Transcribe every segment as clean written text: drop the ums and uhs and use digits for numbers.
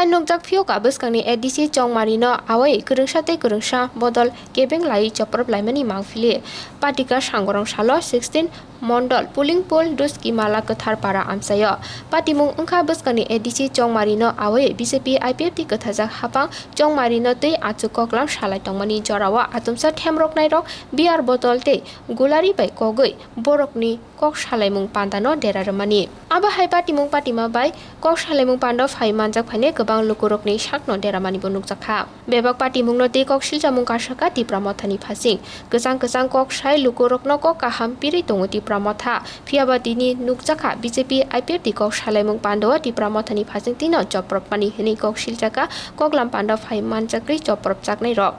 hai nokjak phio ka bwskangni ADC chongmarino awai kwrungsate kwrungsa bodol kebeng lai choprop laimani mangphili patika sangorong salo 16 Mondol Puling Pol Duski Mala Kwtharpara amsayo patimung ongkha bwskangni ADC chongmarino awai BJP Ipft Kwthajak hapang chongmarino tei achukoklam salai tongmani jorawa atumsa themroknai rok biar botol tei gulari bai kogoi borokni kok salaimung Panda no Dera rwmani aba hai patimung patima bai kok salaimung Panda phai manjak phaine gobang lukurokni sakno Dera mani bo nukjakha bebak patimung no tei kok Silchajakha kasaka Tipra Mothani phasing gejang kok sai lukurokno kok kaham piri tongo Tipra Motha phiabadini nukjakha BJP Ipft kok salaimung Panda Tipra Mothani phasing tino choprop mani hini kok Silchajakha koklam Panda phai manjakri choprop jaknai rok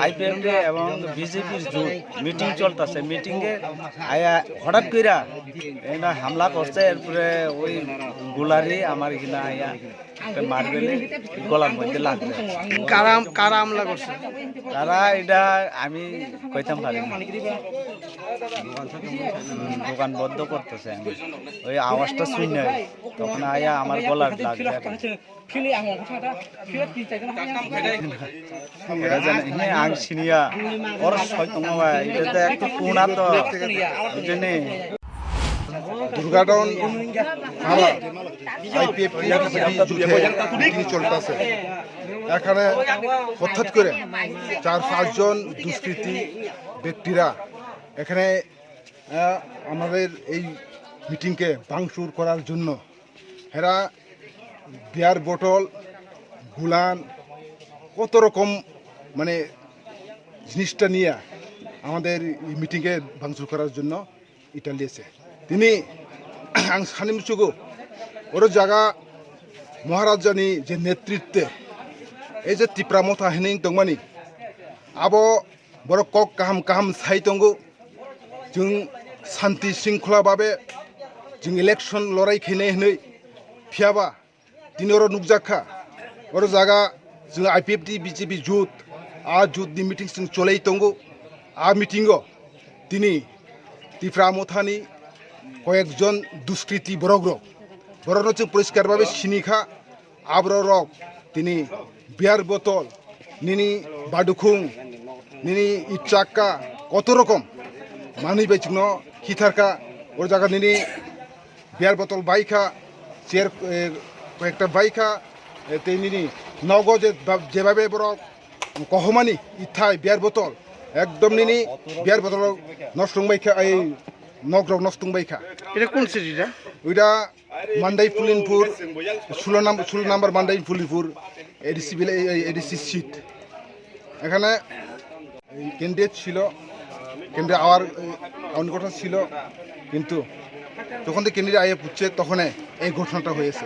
IPF এবং বিজেপির জোট meeting চলতেছে মিটিংয়ে আয়া হঠাৎ কইরা এনা হামলা করছে এরপরে ওই গুলারি আমার কিনা আয়া মারবেলে গলার মধ্যে লাগবে কারা হামলা করছে তারা এটা আমি কইতাম পারি না দোকান বন্ধ করতেছে আমি ওই আওয়াজটা শুনে তখন আয়া আমার গলার লাগবে আং সিনিয়া ওর হয়তো এটা একটু কোনা তো জেনে দুর্গাটন আইপিএফ চলতেছে এখানে হঠাৎ করে 4-5 জন দুষ্কৃতী ব্যক্তিরা এখানে আমাদের এই মিটিংকে ভাঙচুর করার জন্য এরা বিয়ার বোতল গুলান কত রকম মানে জিনিসটা নিয়ে আমাদের মিটিংয়ে ভাঙচুর করার জন্য এটা লিয়েছে তিনি আং সানিমচুগো ওর জায়গা মহারাজানি যে নেতৃত্বে এই যে টিপ্রা মথা হেনিং দংমানি আবো বড় কক কাহাম সাই দंगो जों শান্তি শৃঙ্খলাভাবে जों ইলেকশন লড়াই খেনে হেनै फियाबा दिनोर नुकजाखा और जागा जों आईपीएफटी बीजेपी जुथ आ जुथनि मिटिं जों चलै दंगो आ मिटिंगो दिनै टिप्रा मथानि कयेकजन दुष्कृति बरग्रक बरनो जों परिष्कारभावे सिनिखा आब्ररक दिनै बियार बोतल निनि बादुखुं निनि इचाक्का कत रकम मानिबाय जोंनो हिथारखा और जागा निनि बियार बोतल बाइखा চেয়ার কয়েকটা বাইকা তেমনি নগদ যেভাবে বড় কহমানি ইথাই বিয়ার বোতল একদম নিনি বিয়ার বোতল নষ্ট বাইখা এই নগরক নষ্ট বাইখা এটা কোন সিটিটা ওইটা মান্দাই ফুলিনপুর 16 নম্বর মান্দাই ফুলিনপুর এডিসি সিট এখানে ক্যান্ডিডেট ছিল কেন্দ্রে আওয়ার অনগঠন ছিল কিন্তু যখন ক্যান্ডিডেট আইয়ে পুচ্ছে তখন এই ঘটনাটা হয়েছে।